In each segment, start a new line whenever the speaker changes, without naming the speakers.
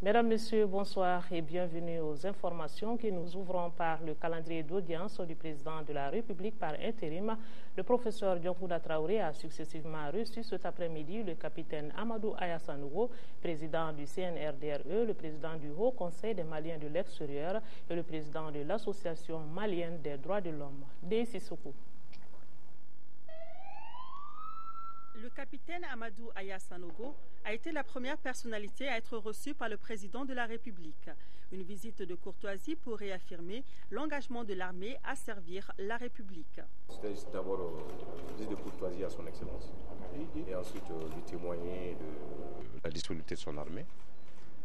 Mesdames, Messieurs, bonsoir et bienvenue aux informations que nous ouvrons par le calendrier d'audience du président de la République par intérim. Le professeur Diankouda Traoré a successivement reçu cet après-midi le capitaine Amadou Aya Sanogo, président du CNRDRE, le président du Haut Conseil des Maliens de l'extérieur et le président de l'Association malienne des droits de l'homme. Dey Sissoko.
Le capitaine Amadou Aya Sanogo a été la première personnalité à être reçue par le président de la République. Une visite de courtoisie pour réaffirmer l'engagement de l'armée à servir la République.
C'était d'abord une visite de courtoisie à son Excellence et ensuite lui témoigner de la disponibilité de son armée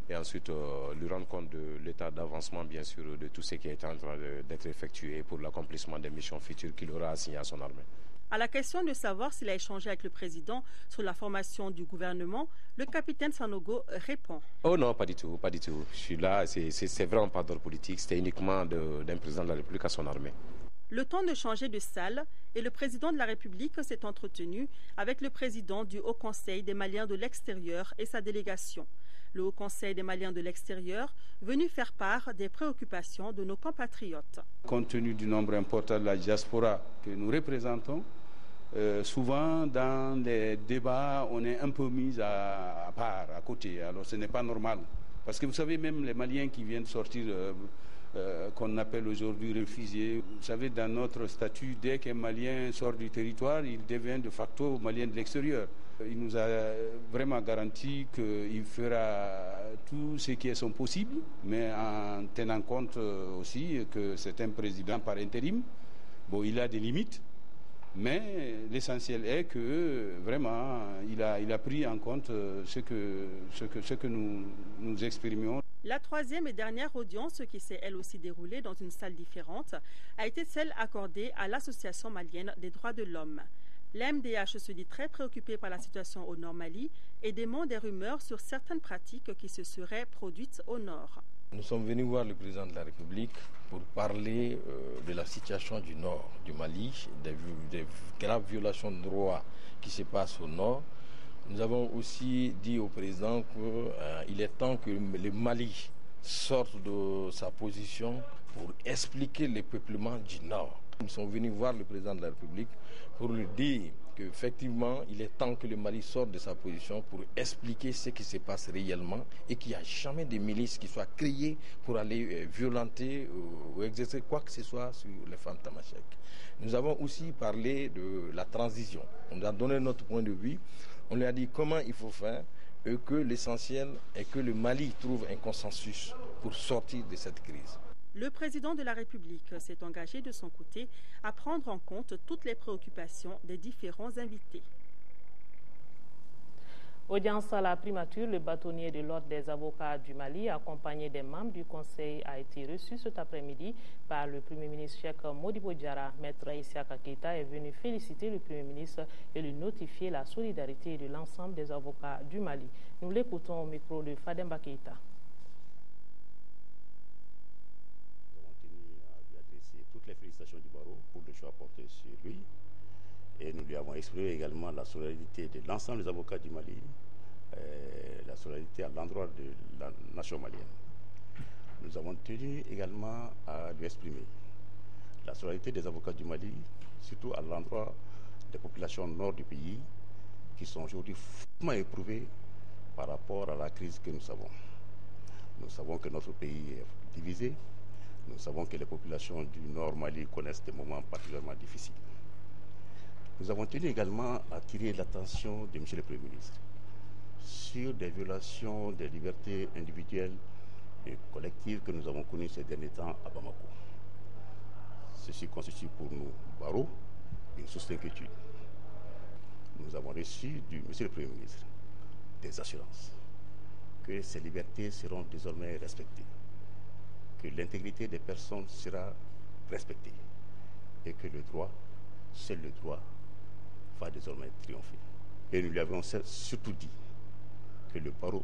et ensuite lui rendre compte de l'état d'avancement bien sûr de tout ce qui est en train d'être effectué pour l'accomplissement des missions futures qu'il aura assignées à son armée.
À la question de savoir s'il a échangé avec le président sur la formation du gouvernement, le capitaine Sanogo répond.
Oh non, pas du tout, pas du tout. Je suis là, c'est vraiment pas d'ordre politique, c'était uniquement d'un président de la République à son armée.
Le temps de changer de salle et le président de la République s'est entretenu avec le président du Haut Conseil des Maliens de l'extérieur et sa délégation. Le Haut Conseil des Maliens de l'extérieur venu faire part des préoccupations de nos compatriotes.
Compte tenu du nombre important de la diaspora que nous représentons, souvent dans les débats, on est un peu mis à part, à côté. Alors ce n'est pas normal. Parce que vous savez, même les Maliens qui viennent sortir, qu'on appelle aujourd'hui réfugiés, vous savez, dans notre statut, dès qu'un Malien sort du territoire, il devient de facto Malien de l'extérieur. Il nous a vraiment garanti qu'il fera tout ce qui est son possible, mais en tenant compte aussi que c'est un président par intérim. Bon, il a des limites, mais l'essentiel est que vraiment il a pris en compte ce que nous exprimions.
La troisième et dernière audience, qui s'est elle aussi déroulée dans une salle différente, a été celle accordée à l'Association malienne des droits de l'homme. L'AMDH se dit très préoccupée par la situation au Nord Mali et dément des rumeurs sur certaines pratiques qui se seraient produites au Nord.
Nous sommes venus voir le président de la République pour parler de la situation du Nord du Mali, des graves violations de droits qui se passent au Nord. Nous avons aussi dit au président qu'il est temps que le Mali sorte de sa position pour expliquer le peuplement du Nord. Nous sommes venus voir le président de la République pour lui dire qu'effectivement, il est temps que le Mali sorte de sa position pour expliquer ce qui se passe réellement et qu'il n'y a jamais de milices qui soient créées pour aller violenter ou exercer quoi que ce soit sur les femmes tamashek. Nous avons aussi parlé de la transition. On a donné notre point de vue. On lui a dit comment il faut faire et que l'essentiel est que le Mali trouve un consensus pour sortir de cette crise.
Le président de la République s'est engagé de son côté à prendre en compte toutes les préoccupations des différents invités.
Audience à la primature, le bâtonnier de l'Ordre des avocats du Mali, accompagné des membres du Conseil, a été reçu cet après-midi par le Premier ministre Cheikh Modibo Diarra. Maître Isiaka Keita est venu féliciter le Premier ministre et lui notifier la solidarité de l'ensemble des avocats du Mali. Nous l'écoutons au micro de Fademba Keita.
Toutes les félicitations du barreau pour le choix porté sur lui et nous lui avons exprimé également la solidarité de l'ensemble des avocats du Mali, la solidarité à l'endroit de la nation malienne. Nous avons tenu également à lui exprimer la solidarité des avocats du Mali, surtout à l'endroit des populations nord du pays qui sont aujourd'hui fortement éprouvées par rapport à la crise que nous savons. Nous savons que notre pays est divisé. Nous savons que les populations du Nord Mali connaissent des moments particulièrement difficiles. Nous avons tenu également à attirer l'attention de M. le Premier ministre sur des violations des libertés individuelles et collectives que nous avons connues ces derniers temps à Bamako. Ceci constitue pour nous, barreau, une source d'inquiétude. Nous avons reçu du M. le Premier ministre des assurances que ces libertés seront désormais respectées, que l'intégrité des personnes sera respectée et que le droit, seul le droit, va désormais triompher. Et nous lui avons surtout dit que le barreau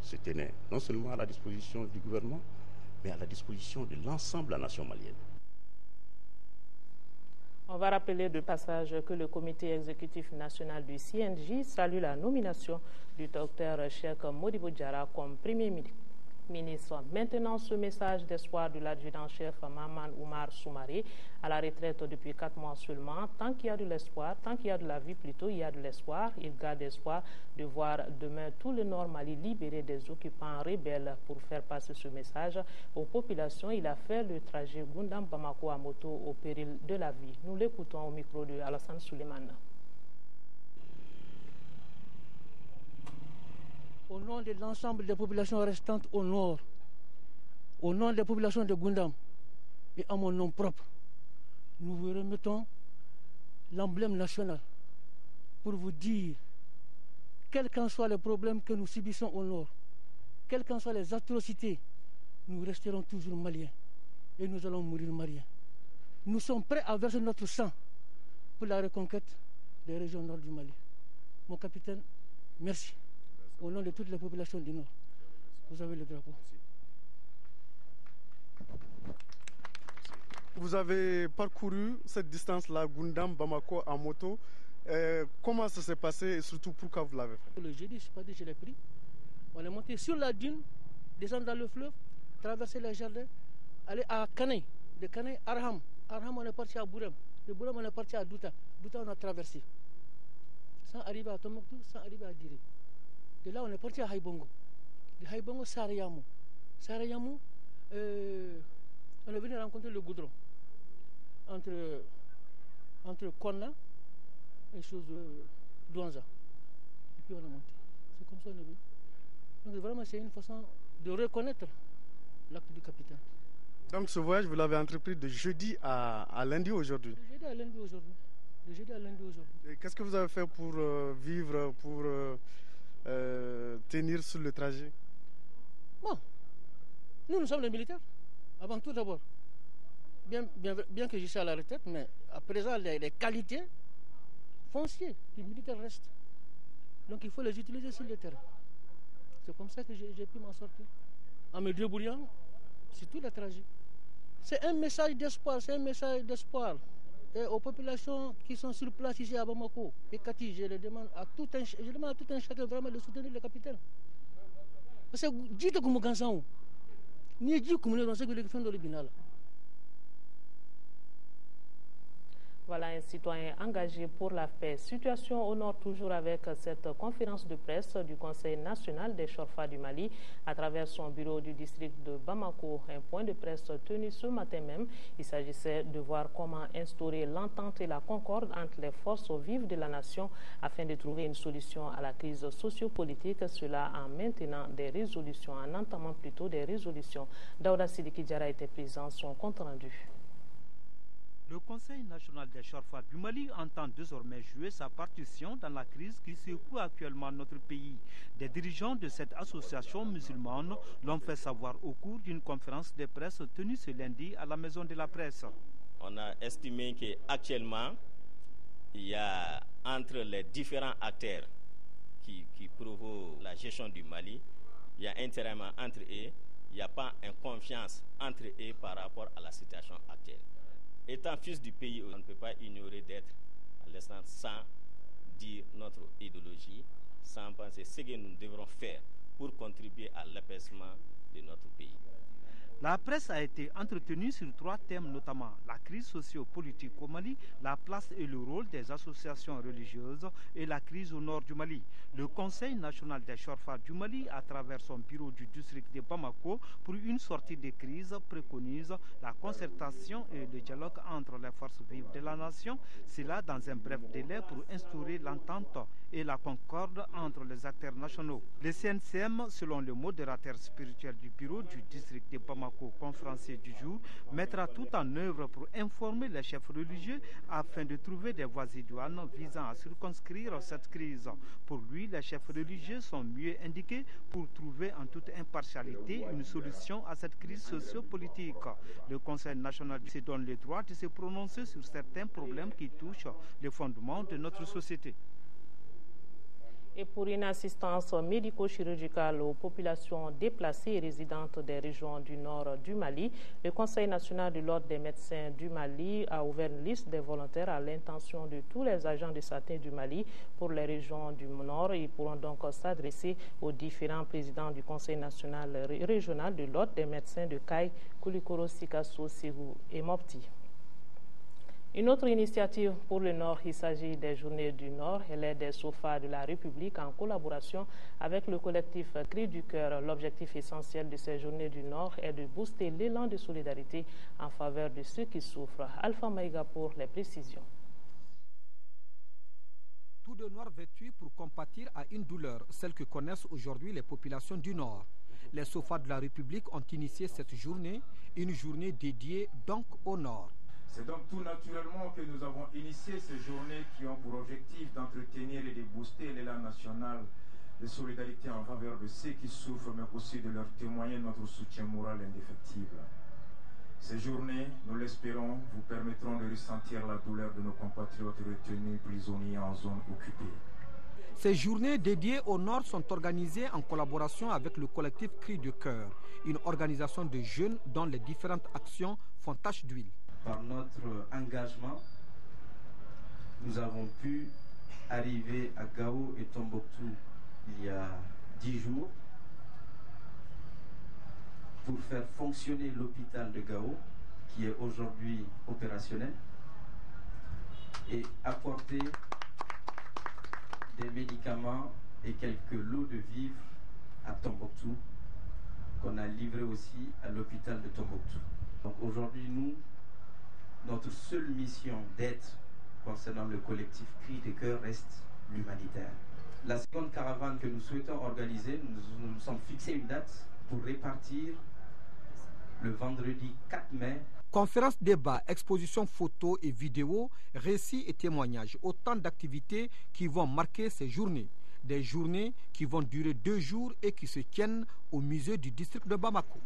se tenait non seulement à la disposition du gouvernement, mais à la disposition de l'ensemble de la nation malienne.
On va rappeler de passage que le comité exécutif national du CNJ salue la nomination du docteur Cheikh Modibo Diarra comme Premier ministre. Maintenant, ce message d'espoir de l'adjudant-chef Maman Oumar Soumaré, à la retraite depuis 4 mois seulement. Tant qu'il y a de l'espoir, tant qu'il y a de la vie plutôt, il y a de l'espoir. Il garde espoir de voir demain tout le Nord Mali libéré des occupants rebelles. Pour faire passer ce message aux populations, il a fait le trajet Goundam-Bamako à moto au péril de la vie. Nous l'écoutons au micro de Alassane Souleymane.
Au nom de l'ensemble des populations restantes au nord, au nom des populations de Goundam et à mon nom propre, nous vous remettons l'emblème national pour vous dire, quels qu'en soient les problèmes que nous subissons au nord, quelles qu'en soient les atrocités, nous resterons toujours maliens et nous allons mourir maliens. Nous sommes prêts à verser notre sang pour la reconquête des régions nord du Mali. Mon capitaine, merci. Au nom de toutes les populations du Nord, vous avez le drapeau.
Vous avez parcouru cette distance-là, Goundam-Bamako en moto. Comment ça s'est passé et surtout pourquoi vous l'avez fait?
Le jeudi, je ne sais pas, je l'ai pris. On est monté sur la dune, descendre dans le fleuve, traverser les jardins, aller à Kanay, de Kanay à Arham. Arham, on est parti à Bourem. De Bourem, on est parti à Douta. Douta, on a traversé. Sans arriver à Tombouctou, sans arriver à Diré. De là, on est parti à Haïbongo. De Haïbongo, Sarayamou. Sarayamou, on est venu rencontrer le goudron entre Konna et Douanza. Et puis on est monté. C'est comme ça qu'on est venu. Donc vraiment, c'est une façon de reconnaître l'acte du capitaine.
Donc ce voyage, vous l'avez entrepris de jeudi à lundi aujourd'hui?
De jeudi à lundi aujourd'hui. De jeudi à lundi aujourd'hui.
Qu'est-ce que vous avez fait pour vivre, pour tenir sur le trajet?
Bon, nous sommes les militaires, avant tout d'abord. Bien que je sois à la retraite, mais à présent, les qualités foncières du militaire restent. Donc il faut les utiliser sur le terrain. C'est comme ça que j'ai pu m'en sortir. En me débrouillant sur tout le trajet. C'est un message d'espoir, Et aux populations qui sont sur place ici à Bamako et Kati, je demande à tout un chacun vraiment de soutenir le capitaine. Parce que dites que nous ni dit que nous dans le binal.
Voilà un citoyen engagé pour la paix. Situation au nord toujours avec cette conférence de presse du Conseil national des Chorfa du Mali à travers son bureau du district de Bamako. Un point de presse tenu ce matin même. Il s'agissait de voir comment instaurer l'entente et la concorde entre les forces vives de la nation afin de trouver une solution à la crise sociopolitique. Cela en maintenant des résolutions, en entamant plutôt des résolutions. Daouda Sidiki Diarra était présent, son compte rendu.
Le Conseil national des Chorfa du Mali entend désormais jouer sa partition dans la crise qui secoue actuellement notre pays. Des dirigeants de cette association musulmane l'ont fait savoir au cours d'une conférence de presse tenue ce lundi à la Maison de la Presse.
On a estimé qu'actuellement, il y a entre les différents acteurs qui provoquent la gestion du Mali, il y a un terrain entre eux, il n'y a pas une confiance entre eux par rapport à la situation actuelle. Étant fils du pays, on ne peut pas ignorer d'être à l'instant sans dire notre idéologie, sans penser ce que nous devrons faire pour contribuer à l'apaisement de notre pays.
La presse a été entretenue sur 3 thèmes, notamment la crise socio-politique au Mali, la place et le rôle des associations religieuses et la crise au nord du Mali. Le Conseil national des Chorfa du Mali, à travers son bureau du district de Bamako, pour une sortie de crise, préconise la concertation et le dialogue entre les forces vives de la nation, cela dans un bref délai pour instaurer l'entente et la concorde entre les acteurs nationaux. Le CNCM, selon le modérateur spirituel du bureau du district de Bamako, conférencier du jour, mettra tout en œuvre pour informer les chefs religieux afin de trouver des voies idoines visant à circonscrire cette crise. Pour lui, les chefs religieux sont mieux indiqués pour trouver en toute impartialité une solution à cette crise sociopolitique. Le Conseil national se donne le droit de se prononcer sur certains problèmes qui touchent les fondements de notre société.
Et pour une assistance médico-chirurgicale aux populations déplacées et résidentes des régions du nord du Mali, le Conseil national de l'Ordre des médecins du Mali a ouvert une liste des volontaires à l'intention de tous les agents de santé du Mali pour les régions du nord. Ils pourront donc s'adresser aux différents présidents du Conseil national régional de l'Ordre des médecins de Kay, Koulikoro, Sikasso, Ségou et Mopti. Une autre initiative pour le Nord, il s'agit des Journées du Nord et l'aide des SOFA de la République en collaboration avec le collectif Cri du Cœur. L'objectif essentiel de ces Journées du Nord est de booster l'élan de solidarité en faveur de ceux qui souffrent. Alpha Maïga pour les précisions.
Tout de noir vêtu pour compatir à une douleur, celle que connaissent aujourd'hui les populations du Nord. Les SOFA de la République ont initié cette journée, une journée dédiée donc au Nord.
C'est donc tout naturellement que nous avons initié ces journées qui ont pour objectif d'entretenir et de booster l'élan national de solidarité en faveur de ceux qui souffrent, mais aussi de leur témoigner notre soutien moral indéfectible. Ces journées, nous l'espérons, vous permettront de ressentir la douleur de nos compatriotes retenus prisonniers en zone occupée.
Ces journées dédiées au Nord sont organisées en collaboration avec le collectif Cri du Cœur, une organisation de jeunes dont les différentes actions font tache d'huile.
Par notre engagement, nous avons pu arriver à Gao et Tombouctou il y a 10 jours pour faire fonctionner l'hôpital de Gao, qui est aujourd'hui opérationnel, et apporter des médicaments et quelques lots de vivres à Tombouctou, qu'on a livré aussi à l'hôpital de Tombouctou. Donc aujourd'hui, notre seule mission d'aide concernant le collectif Cri de Cœur reste l'humanitaire. La seconde caravane que nous souhaitons organiser, nous nous sommes fixé une date pour répartir le vendredi 4 mai.
Conférences, débats, expositions photos et vidéos, récits et témoignages, autant d'activités qui vont marquer ces journées. Des journées qui vont durer 2 jours et qui se tiennent au musée du district de Bamako.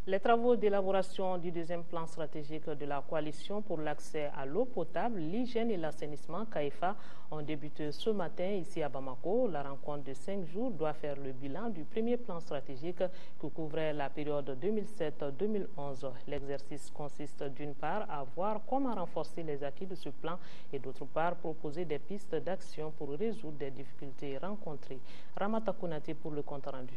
Les travaux d'élaboration du deuxième plan stratégique de la coalition pour l'accès à l'eau potable, l'hygiène et l'assainissement, CAEFA, ont débuté ce matin ici à Bamako. La rencontre de 5 jours doit faire le bilan du premier plan stratégique qui couvrait la période 2007-2011. L'exercice consiste d'une part à voir comment renforcer les acquis de ce plan et d'autre part proposer des pistes d'action pour résoudre des difficultés rencontrées. Ramata Kounati pour le compte rendu.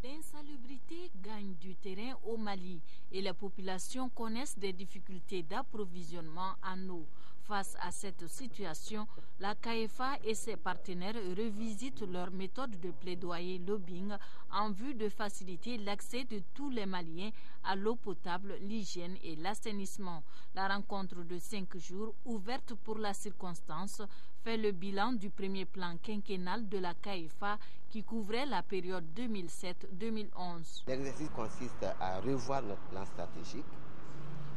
L'insalubrité gagne du terrain au Mali et les populations connaissent des difficultés d'approvisionnement en eau. Face à cette situation, la CAEFA et ses partenaires revisitent leur méthode de plaidoyer lobbying en vue de faciliter l'accès de tous les Maliens à l'eau potable, l'hygiène et l'assainissement. La rencontre de 5 jours, ouverte pour la circonstance, fait le bilan du premier plan quinquennal de la CAEFA qui couvrait la période 2007-2011.
L'exercice consiste à revoir notre plan stratégique,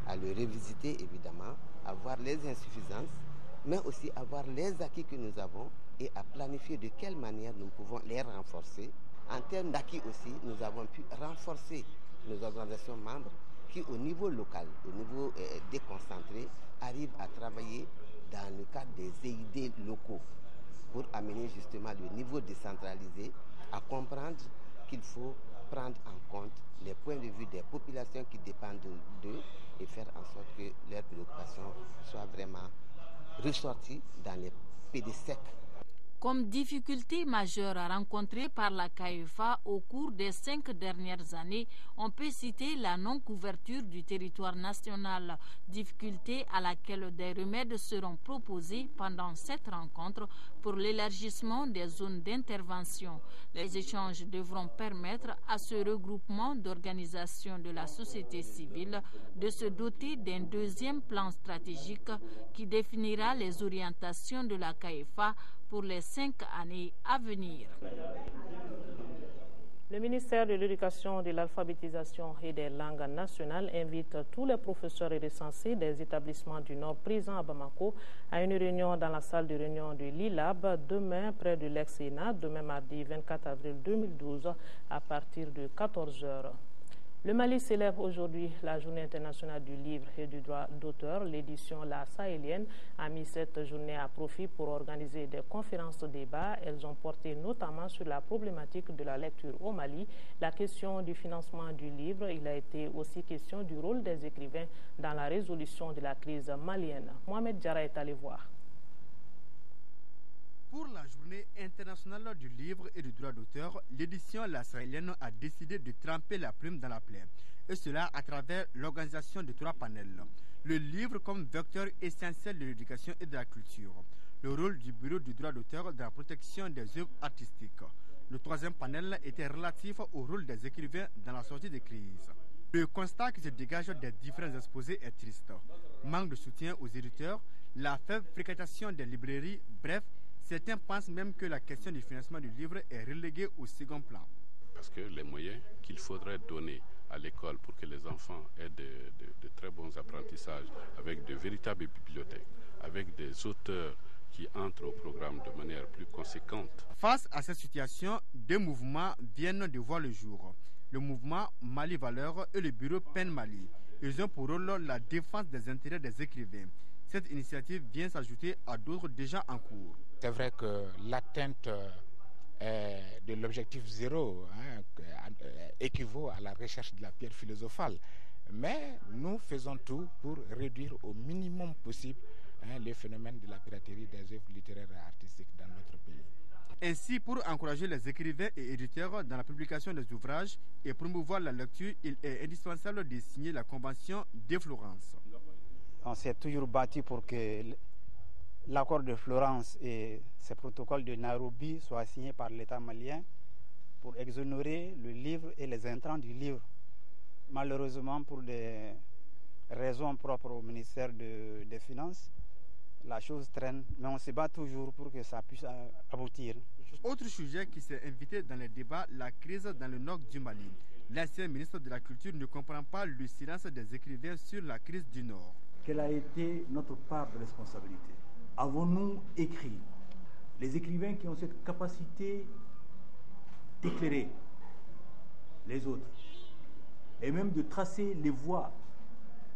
à le revisiter évidemment, à voir les insuffisances, mais aussi à voir les acquis que nous avons et à planifier de quelle manière nous pouvons les renforcer. En termes d'acquis aussi, nous avons pu renforcer nos organisations membres qui au niveau local, au niveau déconcentré, arrivent à travailler dans le cadre des EID locaux pour amener justement le niveau décentralisé à comprendre qu'il faut prendre en compte les points de vue des populations qui dépendent d'eux et faire en sorte que leurs préoccupations soient vraiment ressorties dans les PDSEC.
Comme difficulté majeure rencontrée par la CAEFA au cours des 5 dernières années, on peut citer la non-couverture du territoire national, difficulté à laquelle des remèdes seront proposés pendant cette rencontre pour l'élargissement des zones d'intervention. Les échanges devront permettre à ce regroupement d'organisations de la société civile de se doter d'un deuxième plan stratégique qui définira les orientations de la CAEFA pour les 5 années à venir.
Le ministère de l'Éducation, de l'Alphabétisation et des Langues nationales invite tous les professeurs et recensés des établissements du Nord présents à Bamako à une réunion dans la salle de réunion de l'ILAB demain près de l'ex-Sénat, demain mardi 24 avril 2012 à partir de 14h. Le Mali célèbre aujourd'hui la Journée internationale du livre et du droit d'auteur. L'édition La Sahélienne a mis cette journée à profit pour organiser des conférences débats. Elles ont porté notamment sur la problématique de la lecture au Mali, la question du financement du livre. Il a été aussi question du rôle des écrivains dans la résolution de la crise malienne. Mohamed Diarra est allé voir.
Pour la Journée internationale du livre et du droit d'auteur, l'édition La Sahélienne a décidé de tremper la plume dans la plaie, et cela à travers l'organisation de 3 panels. Le livre comme vecteur essentiel de l'éducation et de la culture, le rôle du bureau du droit d'auteur dans la protection des œuvres artistiques. Le 3e panel était relatif au rôle des écrivains dans la sortie de crise. Le constat qui se dégage des différents exposés est triste. Manque de soutien aux éditeurs, la faible fréquentation des librairies, bref, certains pensent même que la question du financement du livre est reléguée au second plan.
Parce que les moyens qu'il faudrait donner à l'école pour que les enfants aient de très bons apprentissages, avec de véritables bibliothèques, avec des auteurs qui entrent au programme de manière plus conséquente.
Face à cette situation, 2 mouvements viennent de voir le jour. Le mouvement Mali Valeurs et le bureau PEN Mali. Ils ont pour rôle la défense des intérêts des écrivains. Cette initiative vient s'ajouter à d'autres déjà en cours.
C'est vrai que l'atteinte de l'objectif 0 équivaut à la recherche de la pierre philosophale. Mais nous faisons tout pour réduire au minimum possible les phénomènes de la piraterie des œuvres littéraires et artistiques dans notre pays.
Ainsi, pour encourager les écrivains et éditeurs dans la publication des ouvrages et promouvoir la lecture, il est indispensable de signer la Convention de Florence.
On s'est toujours battu pour que l'accord de Florence et ce protocole de Nairobi soient signés par l'État malien pour exonérer le livre et les intrants du livre. Malheureusement, pour des raisons propres au ministère des Finances, la chose traîne, mais on se bat toujours pour que ça puisse aboutir.
Autre sujet qui s'est invité dans les débats, la crise dans le nord du Mali. L'ancien ministre de la Culture ne comprend pas le silence des écrivains sur la crise du Nord.
Quelle a été notre part de responsabilité? Avons-nous écrit? Les écrivains qui ont cette capacité d'éclairer les autres et même de tracer les voies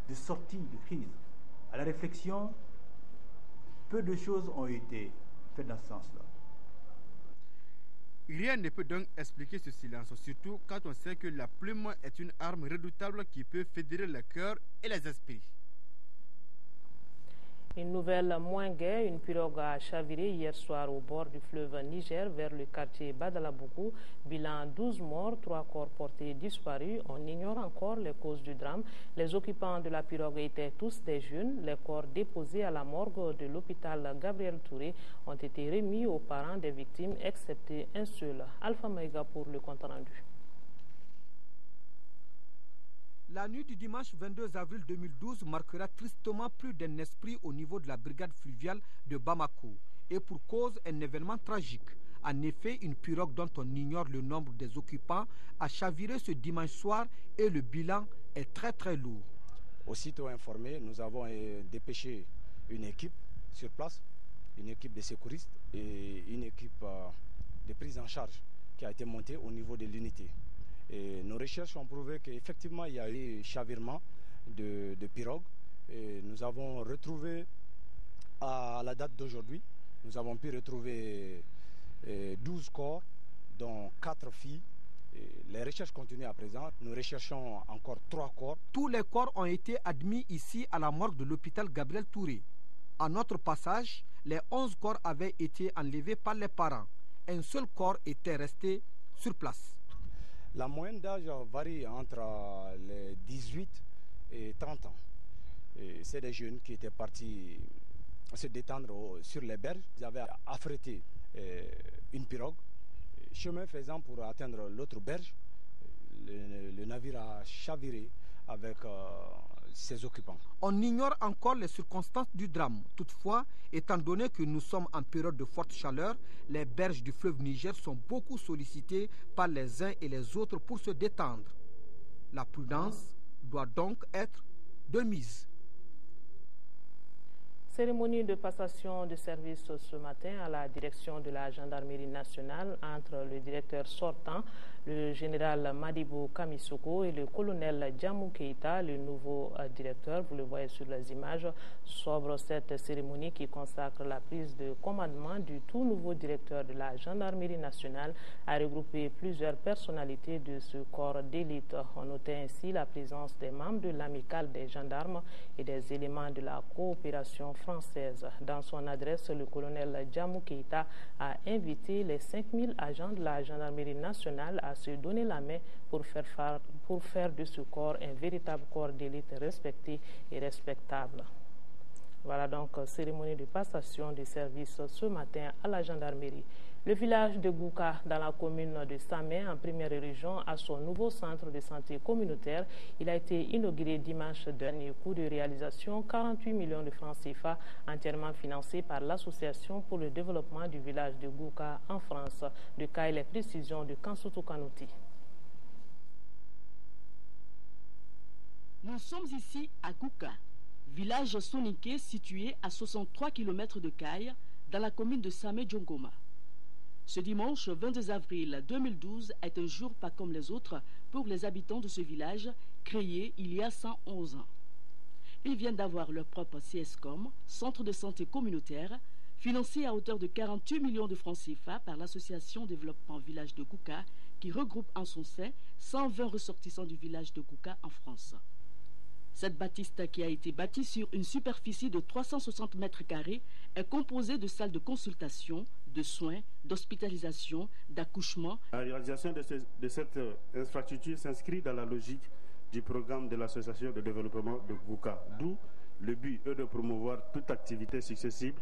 de sortie de crise à la réflexion, peu de choses ont été faites dans ce sens-là.
Rien ne peut donc expliquer ce silence, surtout quand on sait que la plume est une arme redoutable qui peut fédérer les cœurs et les esprits.
Une nouvelle moins gaie, une pirogue a chaviré hier soir au bord du fleuve Niger vers le quartier Badalabougou. Bilan 12 morts, 3 corps portés disparus. On ignore encore les causes du drame. Les occupants de la pirogue étaient tous des jeunes. Les corps déposés à la morgue de l'hôpital Gabriel Touré ont été remis aux parents des victimes, excepté un seul. Alpha Maïga pour le compte rendu.
La nuit du dimanche 22 avril 2012 marquera tristement plus d'un esprit au niveau de la brigade fluviale de Bamako. Et pour cause, un événement tragique. En effet, une pirogue dont on ignore le nombre des occupants a chaviré ce dimanche soir et le bilan est très lourd.
Aussitôt informé, nous avons dépêché une équipe sur place, une équipe de secouristes et une équipe de prise en charge qui a été montée au niveau de l'unité. Et nos recherches ont prouvé qu'effectivement il y a eu chavirement de pirogues. Et nous avons retrouvé, à la date d'aujourd'hui, nous avons pu retrouver 12 corps, dont 4 filles. Et les recherches continuent à présent. Nous recherchons encore 3 corps.
Tous les corps ont été admis ici à la morgue de l'hôpital Gabriel Touré. À notre passage, les 11 corps avaient été enlevés par les parents. Un seul corps était resté sur place.
La moyenne d'âge varie entre les 18 et 30 ans. C'est des jeunes qui étaient partis se détendre sur les berges. Ils avaient affrété une pirogue. Chemin faisant pour atteindre l'autre berge, le navire a chaviré avec ses occupants.
On ignore encore les circonstances du drame. Toutefois, étant donné que nous sommes en période de forte chaleur, les berges du fleuve Niger sont beaucoup sollicitées par les uns et les autres pour se détendre. La prudence doit donc être de mise.
Cérémonie de passation de service ce matin à la direction de la gendarmerie nationale entre le directeur sortant, le général Madibou Kamisoko, et le colonel Djamou Keïta, le nouveau directeur. Vous le voyez sur les images. S'ouvre cette cérémonie qui consacre la prise de commandement du tout nouveau directeur de la gendarmerie nationale, a regroupé plusieurs personnalités de ce corps d'élite. On notait ainsi la présence des membres de l'amicale des gendarmes et des éléments de la coopération française. Dans son adresse, le colonel Djamou Keïta a invité les 5000 agents de la gendarmerie nationale à se donner la main pour faire de ce corps un véritable corps d'élite respecté et respectable. Voilà donc cérémonie de passation de service ce matin à la gendarmerie. Le village de Gouka, dans la commune de Samé, en première région, a son nouveau centre de santé communautaire. Il a été inauguré dimanche dernier. Coût de réalisation 48 millions de francs CFA, entièrement financé par l'Association pour le développement du village de Gouka en France. De cas et les précisions de Kansutu Kanouti.
Nous sommes ici à Gouka, village soninké situé à 63 km de Kaye, dans la commune de Samé-Djongoma. Ce dimanche 22 avril 2012 est un jour pas comme les autres pour les habitants de ce village créé il y a 111 ans. Ils viennent d'avoir leur propre CSCOM, centre de santé communautaire, financé à hauteur de 48 millions de francs CFA par l'association Développement Village de Gouka, qui regroupe en son sein 120 ressortissants du village de Gouka en France. Cette bâtisse, qui a été bâtie sur une superficie de 360 mètres carrés, est composée de salles de consultation, de soins, d'hospitalisation, d'accouchement.
La réalisation de cette infrastructure s'inscrit dans la logique du programme de l'association de développement de Gouka, d'où le but est de promouvoir toute activité successible,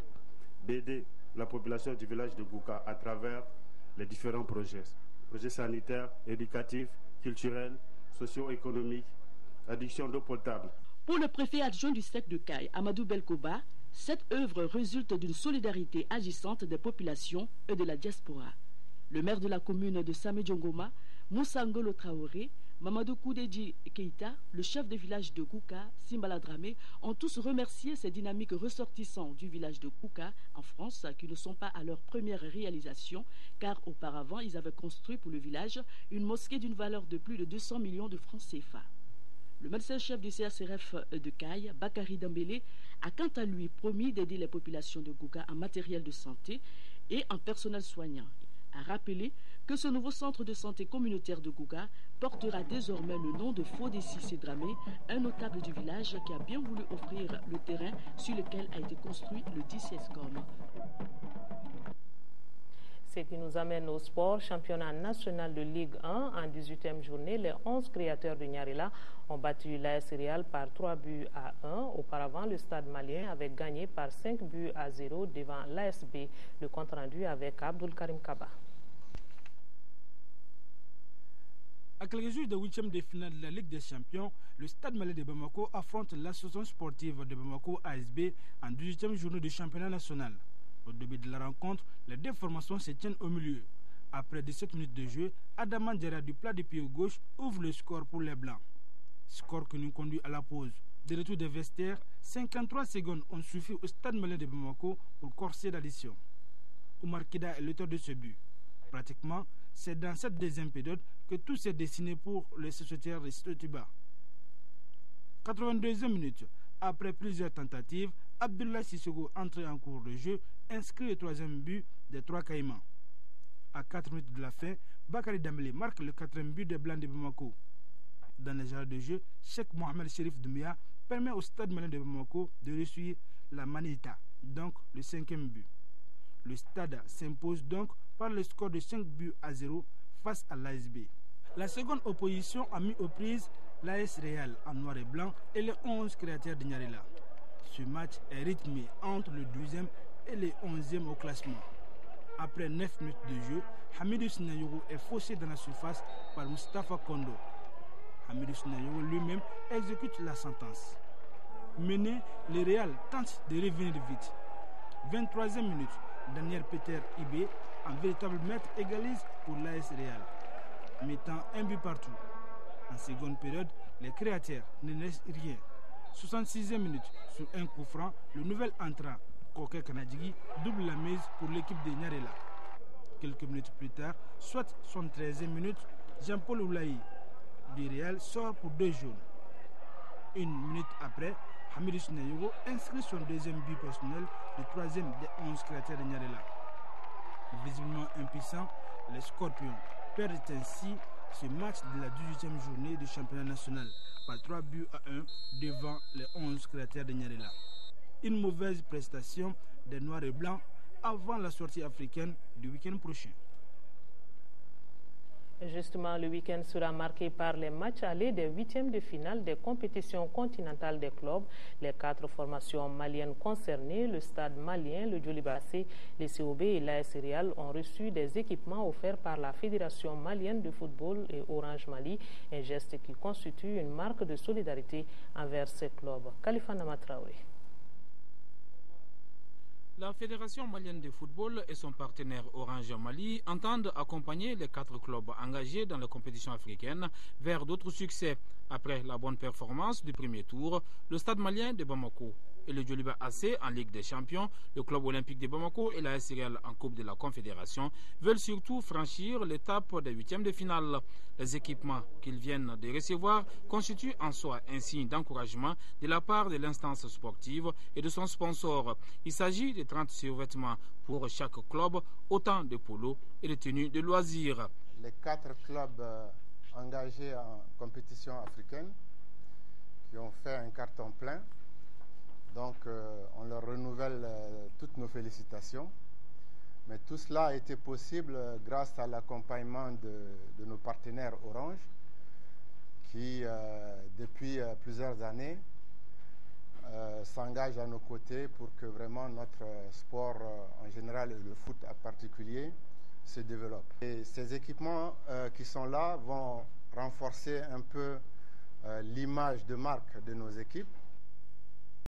d'aider la population du village de Gouka à travers les différents projets sanitaires, éducatifs, culturels, socio-économiques, adduction d'eau potable.
Pour le préfet adjoint du SEC de Kaye, Amadou Belkoba, cette œuvre résulte d'une solidarité agissante des populations et de la diaspora. Le maire de la commune de Samé-Djongoma, Moussa Ngolo Traoré, Mamadou Koudeji Keïta, le chef de village de Gouka, Simbala Dramé, ont tous remercié ces dynamiques ressortissants du village de Gouka en France qui ne sont pas à leur première réalisation, car auparavant ils avaient construit pour le village une mosquée d'une valeur de plus de 200 millions de francs CFA. Le médecin-chef du CRCRF de Kaye, Bakary Dambélé, a quant à lui promis d'aider les populations de Gouka en matériel de santé et en personnel soignant. A rappelé que ce nouveau centre de santé communautaire de Gouka portera désormais le nom de Fodessi Sédramé, un notable du village qui a bien voulu offrir le terrain sur lequel a été construit le 10e COM.
Ce qui nous amène au sport. Championnat national de Ligue 1 en 18e journée. Les 11 créateurs de Nyarila ont battu l'AS Real par 3 buts à 1. Auparavant, le Stade malien avait gagné par 5 buts à 0 devant l'ASB. Le compte rendu avec Abdul Karim Kaba.
À quelques jours de 8e de finale de la Ligue des Champions, le Stade malien de Bamako affronte l'association sportive de Bamako ASB en 18e journée du championnat national. Au début de la rencontre, les deux formations se tiennent au milieu. Après 17 minutes de jeu, Adaman Djera du plat du pied gauche ouvre le score pour les Blancs. Score qui nous conduit à la pause. De retour des vestiaires, 53 secondes ont suffi au Stade malien de Bamako pour corser l'addition. Oumar Kida est l'auteur de ce but. Pratiquement, c'est dans cette deuxième période que tout s'est dessiné pour les sociétaires de Stotuba. 82e minute, après plusieurs tentatives, Abdullah Sissoko, entré en cours de jeu, inscrit le 3e but des 3 Caïmans. À 4 minutes de la fin, Bakary Dambélé marque le 4e but des Blancs de Bamako. Dans les arrêts de jeu, Cheikh Mohamed Sherif Doumbia permet au Stade malien de Bamako de réussir la Manita, donc le 5e but. Le Stade s'impose donc par le score de 5 buts à 0 face à l'ASB. La seconde opposition a mis aux prises l'AS Real en noir et blanc et les 11 créateurs de Nyarila. Ce match est rythmé entre le 12e et le 11e au classement. Après 9 minutes de jeu, Hamidou Sinayogo est faussé dans la surface par Mustafa Kondo. Hamidou Sinayogo lui-même exécute la sentence. Mené, le Real tente de revenir vite. 23e minute, Daniel Peter Ibé, un véritable maître, égalise pour l'AS Real, mettant un but partout. En seconde période, les créateurs ne laissent rien. 66e minute, sur un coup franc, le nouvel entrant, Koke Kanadjigi, double la mise pour l'équipe de Nyarela. Quelques minutes plus tard, soit 73e minute, Jean-Paul Oulaï du Real sort pour 2 jaunes. Une minute après, Hamidou Sinayogo inscrit son deuxième but personnel, le troisième des 11 créateurs de Nyarela. Visiblement impuissants, les Scorpions perdent ainsi ce match de la 18e journée du championnat national par 3 buts à 1 devant les 11 créateurs de Nyarela. Une mauvaise prestation des Noirs et Blancs avant la sortie africaine du week-end prochain.
Justement, le week-end sera marqué par les matchs allés des 8e de finale des compétitions continentales des clubs. Les 4 formations maliennes concernées, le Stade malien, le Djoliba AC, les COB et l'AS Real ont reçu des équipements offerts par la Fédération malienne de football et Orange Mali, un geste qui constitue une marque de solidarité envers ces clubs. Khalifa Nama Traoré.
La Fédération malienne de football et son partenaire Orange Mali entendent accompagner les 4 clubs engagés dans les compétitions africaines vers d'autres succès. Après la bonne performance du premier tour, le Stade malien de Bamako et le Djoliba AC en Ligue des Champions, le club olympique de Bamako et la AS Real en Coupe de la Confédération veulent surtout franchir l'étape des 8e de finale. Les équipements qu'ils viennent de recevoir constituent en soi un signe d'encouragement de la part de l'instance sportive et de son sponsor. Il s'agit de 30 survêtements pour chaque club, autant de polos et de tenues de loisirs.
Les 4 clubs engagés en compétition africaine qui ont fait un carton plein. Donc on leur renouvelle toutes nos félicitations. Mais tout cela a été possible grâce à l'accompagnement de nos partenaires Orange qui, depuis plusieurs années, s'engagent à nos côtés pour que vraiment notre sport en général et le foot en particulier se développe. Et ces équipements qui sont là vont renforcer un peu l'image de marque de nos équipes.